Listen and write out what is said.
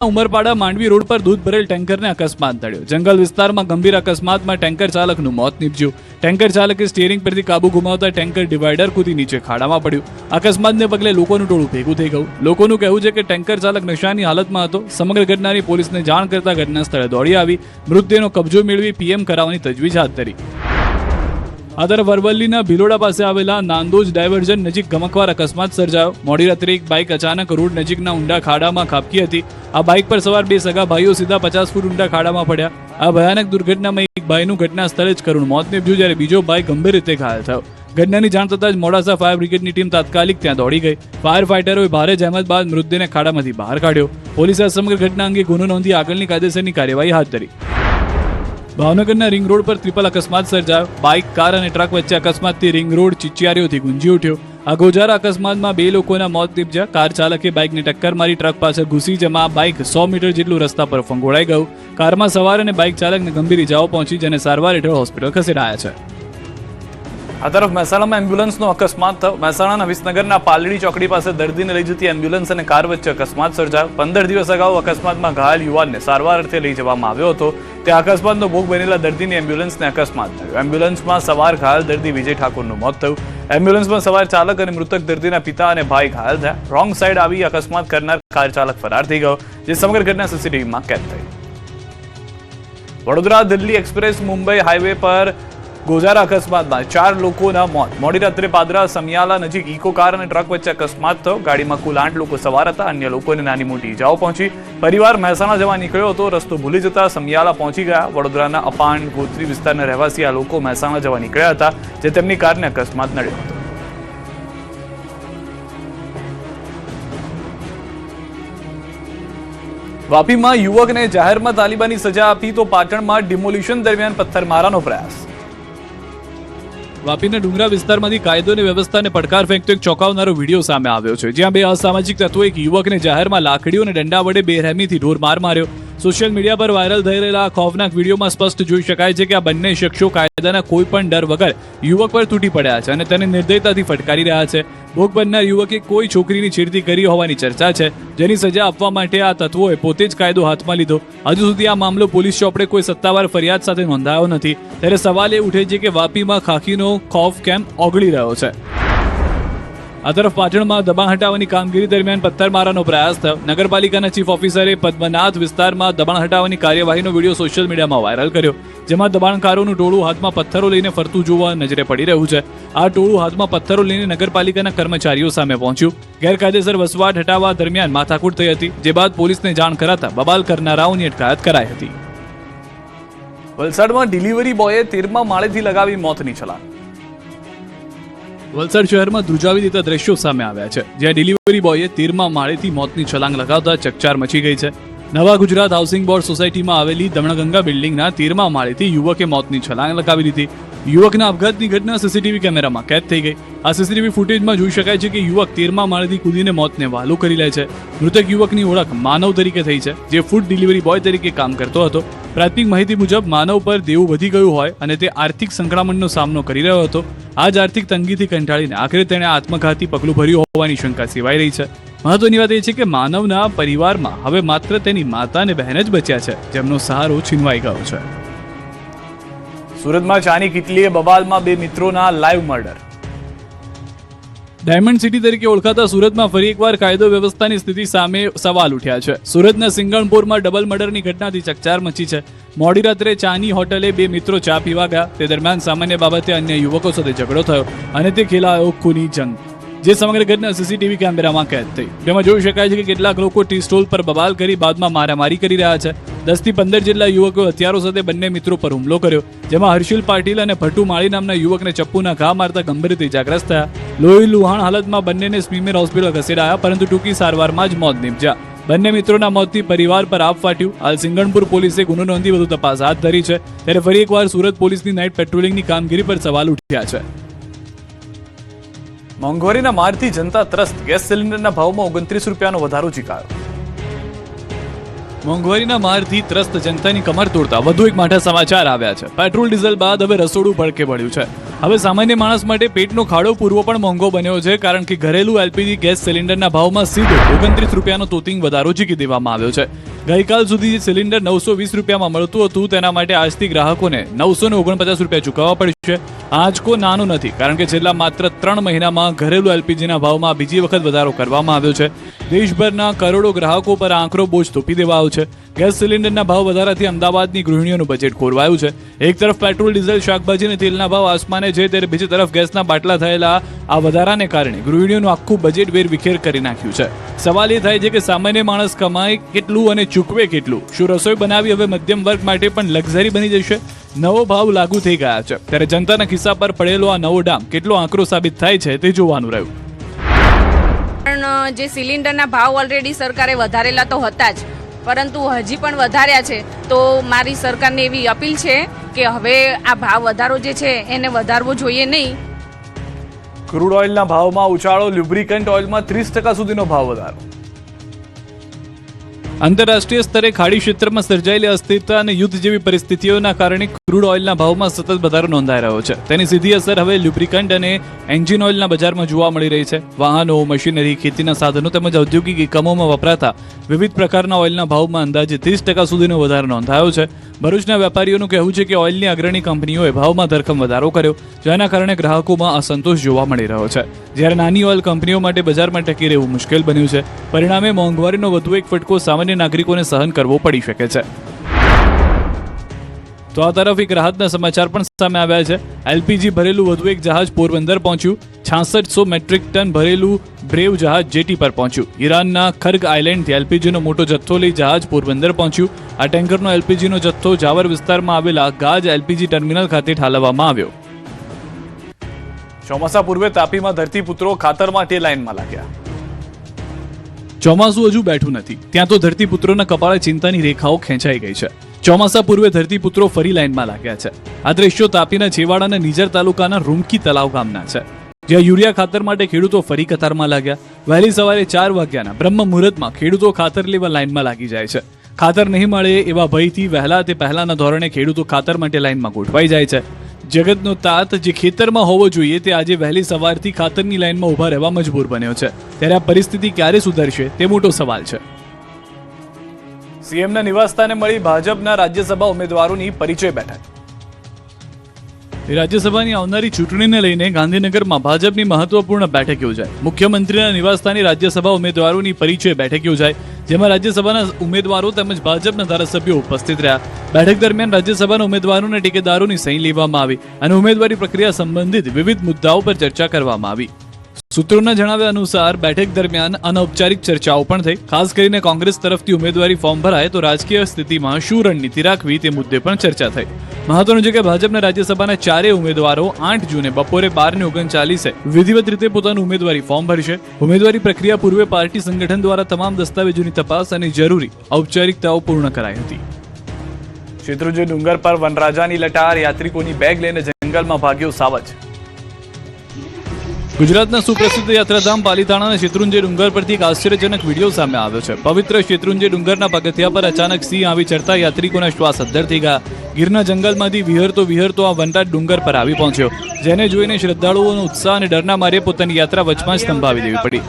Umarpada Mandvi road પર દૂધ ભરેલ ટેન્કરને અકસ્માત નડ્યો. જંગલ વિસ્તારમાં ગંભીર અકસ્માતમાં ટેન્કર ચાલકનું મોત નીપજ્યું. ટેન્કર ચાલકે સ્ટીયરિંગ પરથી કાબુ ગુમાવતા ટેન્કર ડિવાઈડર કૂદી નીચે ખાડામાં પડ્યું. અકસ્માતને પગલે લોકોનું ટોળું ભેગું થઈ ગયું. લોકોનું કહેવું છે કે ટેન્કર ચાલક નશાની હાલતમાં હતો. સમગ્ર ઘટનાની પોલીસને જાણ કરતા ઘટના સ્થળે દોડી આવી મૃતદેહનો કબજો મેળવી પીએમ કરાવવાની તજવીજ હાથ ધરી. આ તરફ અરવલ્લીના ભિલોડા પાસે આવેલા નાંદોજ ડાયવર્ઝન નજીક ગમકવાર અકસ્માત સર્જાયો. મોડી રાત્રે એક બાઇક અચાનક રોડ નજીકના ઊંડા ખાડામાં ખાબકી હતી. આ બાઇક પર સવાર બે સગા ભાઈઓ સીધા 50 ફૂટ ઊંડા ખાડામાં પડ્યા. આ ભયાનક દુર્ઘટનામાં એક ભાઈનું ઘટના સ્થળે જ કરુણ મોત નીપજ્યું, જ્યારે બીજો ભાઈ ગંભીર રીતે ઘાયલ થયો. ઘટનાની જાણ થતાં જ મોડાસા ફાયર બ્રિગેડની ટીમ તાત્કાલિક ત્યાં દોડી ગઈ. ફાયર ફાઇટરોએ ભારે જહેમત બાદ મૃતદેહને ખાડામાંથી બહાર કાઢ્યો. પોલીસે આ સમગ્ર ઘટના અંગે ગુનો નોંધી આગળની કાયદેસરની કાર્યવાહી હાથ ધરી. ભાવનગરના રિંગ રોડ પર ટ્રિપલ અકસ્માત સર્જાયો. બાઇક, કાર અને ટ્રક વચ્ચે અકસ્માતથી રિંગ રોડ ચિચિયારીઓથી ગુંજી ઉઠ્યો. આ ગોજારા અકસ્માતમાં 2 લોકોના મોત નીપજ્યા. કાર ચાલકે બાઇકને ટક્કર મારી ટ્રક પાછળ ઘૂસી જતા બાઇક 100 મીટર જેટલું રસ્તા પર ફંગોળાઈ ગયું. કારમાં સવાર અને બાઇક ચાલકને ગંભીર ઇજાઓ પહોંચી, જેને સારવાર હેઠળ હોસ્પિટલ ખસેડાયા છે. આ તરફ મહેસાણામાં એમ્બ્યુલન્સનો અકસ્માત થયો. મહેસાણાના વિસનગરના પાલડી ચોકડી પાસે દર્દીને લઈ જતી એમ્બ્યુલન્સ અને કાર વચ્ચે અકસ્માત સર્જાયો. 15 દિવસ અગાઉ અકસ્માતમાં ઘાયલ યુવાનને સારવાર અર્થે લઈ જવામાં આવ્યો હતો. તે અકસ્માતનો ભોગ બનેલા દર્દીની એમ્બ્યુલન્સને અકસ્માત થયો. એમ્બ્યુલન્સમાં સવાર ઘાયલ દર્દી વિજય ઠાકોરનું મોત થયું. એમ્બ્યુલન્સમાં સવાર ચાલક અને મૃતક દર્દીના પિતા અને ભાઈ ઘાયલ થયા. રોંગ સાઈડ આવી અકસ્માત કરનાર કાર ચાલક ફરાર થઈ ગયો, જે સમગ્ર ઘટના સીસીટીવીમાં કેદ થઈ. વડોદરા દિલ્હી એક્સપ્રેસ મુંબઈ હાઈવે પર ગોજારા અકસ્માતમાં 4 લોકોના મોત. મોડી રાત્રે પાદરા સમિયાલા નજીક ઇકો કાર અને ટ્રક વચ્ચે અકસ્માત થયો. ગાડીમાં કુલ 8 લોકો સવાર હતા. અન્ય લોકોને નાની મોટી ઇજાઓ પહોંચી. પરિવાર મહેસાણા જવા નીકળ્યો હતો. રસ્તો ભૂલી જતા સમિયાલા પહોંચી ગયા. વડોદરાના અપાણ ગોત્રી વિસ્તારના રહેવાસી આ લોકો મહેસાણા જવા નીકળ્યા હતા, જે તેમની કારને અકસ્માત નડ્યો હતો. વાપીમાં યુવકને જાહેરમાં તાલિબાની સજા આપી તો પાટણમાં ડિમોલિશન દરમિયાન પથ્થરમારાનો પ્રયાસ. વાપીના ડુંગરા વિસ્તારમાંથી કાયદો અને વ્યવસ્થાને પડકાર ફેંકતો એક ચોંકાવનારો વિડીયો સામે આવ્યો છે, જ્યાં 2 અસામાજિક તત્વોએ એક યુવકને જાહેરમાં લાકડીઓ અને દંડા વડે બેરહેમીથી ઢોરમાર માર્યો. સોશિયલ મીડિયા પર વાયરલ થઈ રહેલા આ ખૌફનાક વિડીયોમાં સ્પષ્ટ જોઈ શકાય છે કે આ બંને શખ્સો કાયદાના કોઈ પણ ડર વગર યુવક પર તૂટી પડ્યા છે અને તેને નિર્દયતાથી ફટકારી રહ્યા છે. ભોગ બનનાર યુવકે કોઈ છોકરીની છેડતી કરી હોવાની ચર્ચા છે, જેની સજા આપવા માટે આ તત્વોએ પોતે જ કાયદો હાથમાં લીધો. હજુ સુધી આ મામલો પોલીસ ચોપડે કોઈ સત્તાવાર ફરિયાદ સાથે નોંધાયો નથી. ત્યારે સવાલ એ ઉઠે છે કે વાપીમાં ખાખીનો ખૌફ કેમ ઓગળી રહ્યો છે. આ તરફ પાટણમાં દબાણ હટાવવાની કામગીરી દરમિયાન પથ્થરમારાનો પ્રયાસ થયો. નગરપાલિકાના ચીફ ઓફિસરે પદ્મનાથ વિસ્તારમાં દબાણ હટાવવાની કાર્યવાહીનો વિડીયો સોશિયલ મીડિયામાં વાયરલ કર્યો, જેમાં દબાણકારોનું ટોળું હાથમાં પથ્થરો લઈને ફરતું જોવા નજરે પડી રહ્યું છે. આ ટોળું હાથમાં પથ્થરો લઈને નગરપાલિકાના કર્મચારીઓ સામે પહોંચ્યું. ગેરકાયદેસર વસવાટ હટાવવા દરમિયાન માથાકૂટ થઈ હતી, જે બાદ પોલીસને જાણ કરાતા બબાલ કરનારાઓની અટકાયત કરાઈ હતી. વલસાડમાં ડિલિવરી બોયે 13મા માળેથી લગાવી મોતની છલાંગ. વલસાડ શહેરમાં ધ્રુજાવી દેતા દ્રશ્યો સામે આવ્યા છે, જ્યાં ડિલિવરી બોયે 13મા માળેથી મોતની છલાંગ લગાવતા ચકચાર મચી ગઈ છે. નવા ગુજરાત હાઉસિંગ બોર્ડ સોસાયટીમાં આવેલી દમણગંગા બિલ્ડિંગના 13મા માળેથી યુવકે મોતની છલાંગ લગાવી દીધી. યુવકના આપઘાતની ઘટના સીસીટીવી કેમેરામાં કેદ થઈ ગઈ. આ સીસીટીવી ફૂટેજમાં જોઈ શકાય છે કે યુવક 13મા માળેથી કૂદીને મોતને વહાલું કરી લે છે. મૃતક યુવકની ઓળખ માનવ તરીકે થઈ છે, જે ફૂડ ડિલિવરી બોય તરીકે કામ કરતો હતો. પ્રાથમિક માહિતી મુજબ માનવ પર દેવું વધી ગયું હોય અને તે આર્થિક સંકળામણનો સામનો કરી રહ્યો હતો. આ જ આર્થિક તંગીથી કંટાળીને આખરે તેણે આત્મઘાતી પગલું ભર્યું હોવાની શંકા સેવાઈ રહી છે. મહત્વની વાત એ છે કે માનવના પરિવારમાં હવે માત્ર તેની માતા અને બહેન જ બચ્યા છે, જેમનો સહારો છીનવાઈ ગયો છે. સુરતમાં ચાની કિટલીએ બબાલમાં 2 મિત્રોના લાઈવ મર્ડર. ડાયમંડ સિટી તરીકે ઓળખાતા સુરતમાં ફરી એકવાર કાયદો વ્યવસ્થાની સ્થિતિ સામે સવાલ ઉઠ્યા છે. સુરતના સિંગણપુરમાં ડબલ મર્ડરની ઘટનાથી ચકચાર મચી છે. મોડી રાત્રે ચાની હોટલે 2 મિત્રો ચા પીવા ગયા. તે દરમિયાન સામાન્ય બાબતે અન્ય યુવકો સાથે ઝઘડો થયો અને તે ખેલાયો ખૂની જંગ, જે સમગ્ર ઘટના સીસીટીવી કેમેરામાં કેદ થઈ. તેમાં જોઈ શકાય છે કે કેટલાક લોકો ટી સ્ટોલ પર બબાલ કરી બાદમાં મારામારી કરી રહ્યા છે. 10 થી 15 જેટલા યુવકોએ હથિયારો સાથે બંને મિત્રો પર હુમલો કર્યો, જેમાં હર્ષિલ પાટીલ અને ભટ્ટુ માળી નામના યુવકને ચપ્પુના ઘા મારતા ગંભીર રીતે ઇજાગ્રસ્ત થયા. લોહી લુહાણ હાલતમાં બંનેને સ્મીમેર હોસ્પિટલ ખસેડાયા, પરંતુ ટૂંકી સારવારમાં જ મોત નીપજ્યા. બંને મિત્રોના મોતથી પરિવાર પર આપ ફાટ્યું. હાલ સિંગણપુર પોલીસે ગુનો નોંધી વધુ તપાસ હાથ ધરી છે. ત્યારે ફરી એકવાર સુરત પોલીસની નાઇટ પેટ્રોલિંગની કામગીરી પર સવાલ ઉઠ્યા છે. મોંઘવારીના મારથી જનતા ત્રસ્ત. ગેસ સિલિન્ડરના ભાવમાં 29 રૂપિયાનો વધારો ઝીકાયો. મોંઘવારીના મારથી ત્રસ્ત જનતાની કમર તોડતા વધુ એક માઠા સમાચાર આવ્યા છે. પેટ્રોલ ડીઝલ બાદ હવે રસોડું ભડકે પડ્યું છે. હવે સામાન્ય માણસ માટે પેટનો ખાડો પૂરવો પણ મોંઘો બન્યો છે, કારણ કે ઘરેલું એલપીજી ગેસ સિલિન્ડરના ભાવમાં સીધો 29 રૂપિયાનો તોતિંગ વધારો ઝીકી દેવામાં આવ્યો છે. ગઈકાલ સુધી જે સિલિન્ડર 920 રૂપિયામાં મળતું હતું તેના માટે આજથી ગ્રાહકોને 949 રૂપિયા ચૂકવવા પડશે. આંચકો નાનો નથી, કારણ કે છેલ્લા માત્ર 3 મહિનામાં ઘરેલું એલપીજીના ભાવમાં બીજી વખત વધારો કરવામાં આવ્યો છે. દેશભરના કરોડો ગ્રાહકો પર આંકડો બોજ થોપી દેવાયો છે. ગેસ સિલિન્ડરના ભાવ વધારાથી અમદાવાદની ગૃહિણીઓનું બજેટ ખોરવાયું છે. એક તરફ પેટ્રોલ, ડીઝલ, શાકભાજી અને તેલના ભાવ આસમાને છે, ત્યારે બીજી તરફ ગેસના બાટલા થયેલા આ વધારાને કારણે ગૃહિણીઓનું આખું બજેટ વેરવિખેર કરી નાખ્યું છે. સવાલ એ થાય છે કે સામાન્ય માણસ કમાય કેટલું અને ચૂકવે કેટલું? શું રસોઈ બનાવી હવે મધ્યમ વર્ગ માટે પણ લક્ઝરી બની જશે? નવો ભાવ લાગુ થઈ ગયા છે, ત્યારે જનતાના ખિસ્સા પર પડેલો આ નવો ડામ કેટલો આંકડો સાબિત થાય છે તે જોવાનું રહ્યું. પણ જે સિલિન્ડરના ભાવ ઓલરેડી સરકારે વધારેલા તો હતા જ, પરંતુ હજી પણ વધાર્યા છે. તો મારી સરકારને એવી અપીલ છે કે હવે આ ભાવ વધારો જે છે એને વધારવો જોઈએ નહીં. ક્રૂડ ઓઇલના ભાવમાં ઉછાળો, લ્યુબ્રિકન્ટ ઓઇલમાં 30% સુધીનો ભાવ વધારો. આંતરરાષ્ટ્રીય સ્તરે ખાડી ક્ષેત્રમાં સર્જાયેલી અસ્થિરતા અને યુદ્ધ જેવી પરિસ્થિતિઓના કારણે ક્રૂડ ઓઇલના ભાવમાં સતત વધારો નોંધાઈ રહ્યો છે. તેની સીધી અસર હવે લ્યુબ્રિકન્ટ અને એન્જિન ઓઇલના બજારમાં જોવા મળી રહી છે. વાહનો, મશીનરી, ખેતીના સાધનો તેમજ ઔદ્યોગિક એકમોમાં વપરાતા વિવિધ પ્રકારના ઓઇલના ભાવમાં અંદાજે 30% સુધીનો વધારો નોંધાયો છે. ભરૂચના વેપારીઓનું કહેવું છે કે ઓઇલની અગ્રણી કંપનીઓએ ભાવમાં ધરખમ વધારો કર્યો, જેના કારણે ગ્રાહકોમાં અસંતોષ જોવા મળી રહ્યો છે. જ્યારે નાની ઓઇલ કંપનીઓ માટે બજારમાં ટકી રહેવું મુશ્કેલ બન્યું છે. પરિણામે મોંઘવારીનો વધુ એક ફટકો સામાન્ય નાગરિકોને સહન કરવો પડી શકે છે. તો આ તરફ એક રાહતના સમાચાર પણ સામે આવ્યા છે. એલપીજી ભરેલું વધુ એક જહાજ પોરબંદર પહોંચ્યું. 6600 મેટ્રિક ટન ભરેલું બ્રેવ જહાજ જેટી પર પહોંચ્યું. ઈરાનના ખર્ગ આઇલેન્ડથી એલપીજીનો મોટો જથ્થો લઈ જહાજ પોરબંદર પહોંચ્યું. આ ટેન્કરનો એલપીજીનો જથ્થો જાવર વિસ્તારમાં આવેલા ગાજ એલપીજી ટર્મિનલ ખાતે ઠાલવવામાં આવ્યો. ચોમાસા પૂર્વે તાપીમાં ધરતીપુત્રો ખાતર માટે લાઇનમાં લાગ્યા. ચોમાસું હજુ બેઠું નથી, ત્યાં તો ધરતીપુત્રોના કપાળે ચિંતાની રેખાઓ ખેંચાઈ ગઈ છે. ચોમાસા પૂર્વે ધરતીપુત્રો ફરી લાઇનમાં લાગ્યા છે. આ દ્રશ્યો તાપીના છેવાડાના નિઝર તાલુકાના રૂમકી તલાવ ગામના છે, જ્યાં યુરિયા ખાતર માટે ખેડૂતો ફરી કતારમાં લાગ્યા. વહેલી સવારે 4 વાગ્યાના બ્રહ્મ મુહૂર્તમાં ખેડૂતો ખાતર લેવા લાઇનમાં લાગી જાય છે. ખાતર નહીં મળે એવા ભયથી વહેલા તે પહેલાના ધોરણે ખેડૂતો ખાતર માટે લાઇનમાં ગોઠવાઈ જાય છે. જગતનો તાત જે ખેતરમાં હોવો જોઈએ તે આજે વહેલી સવારથી ખાતરની લાઇનમાં ઊભા રહેવા મજબૂર બન્યો છે. ત્યારે આ પરિસ્થિતિ ક્યારે સુધરશે તે મોટો સવાલ છે. સીએમના નિવાસસ્થાને મળી ભાજપના રાજ્યસભા ઉમેદવારોની પરિચય બેઠક. રાજ્યસભાની આવનારી ચૂંટણીને લઈને ગાંધીનગરમાં ભાજપની મહત્વપૂર્ણ બેઠક યોજાઈ. મુખ્યમંત્રીના નિવાસસ્થાને રાજ્યસભા ઉમેદવારોની પરિચય બેઠક યોજાઈ, જેમાં રાજ્યસભાના ઉમેદવારો તેમજ ભાજપના ધારાસભ્યો ઉપસ્થિત રહ્યા. બેઠક દરમિયાન રાજ્યસભાના ઉમેદવારોના ટેકેદારોની સહી લેવામાં આવી અને ઉમેદવારી પ્રક્રિયા સંબંધિત વિવિધ મુદ્દાઓ પર ચર્ચા કરવામાં આવી. સૂત્રોના જણાવ્યા અનુસાર બેઠક દરમિયાન અનૌપચારિક ચર્ચાઓ પણ થઈ. ખાસ કરીને કોંગ્રેસ તરફથી ઉમેદવારી ફોર્મ ભરાય તો રાજકીય સ્થિતિમાં શું રણનીતિ રાખવી તે મુદ્દે પણ ચર્ચા થઈ. મહત્વનું છે કે ભાજપના રાજ્યસભાના 4 ઉમેદવારો 8 જૂને બપોરે 12:39 વિધિવત રીતે પોતાનું ઉમેદવારી ફોર્મ ભરશે. ઉમેદવારી પ્રક્રિયા પૂર્વે પાર્ટી સંગઠન દ્વારા તમામ દસ્તાવેજોની તપાસ અને જરૂરી ઔપચારિકતાઓ પૂર્ણ કરાઈ હતી. શેત્રુંજય ડુંગર પર વનરાજાની લટાર, યાત્રિકોની બેગ લઈને જંગલમાં ભાગ્યો સાવજ. ગુજરાતના સુપ્રસિદ્ધ યાત્રાધામ પાલીતાણાના શેત્રુંજય ડુંગર પરથી એક આશ્ચર્યજનક વિડીયો સામે આવ્યો છે. પવિત્ર શેત્રુંજય ડુંગરના પગથિયા પર અચાનક સિંહ આવી ચડતા યાત્રિકોના શ્વાસ અદ્ધર થઈ ગયા. ગીરના જંગલમાંથી વિહરતો આ વનરાજ ડુંગર પર આવી પહોંચ્યો, જેને જોઈને શ્રદ્ધાળુઓનો ઉત્સાહ અને ડરના મારે પોતાની યાત્રા વચમાં જ સ્તંભાવી દેવી પડી.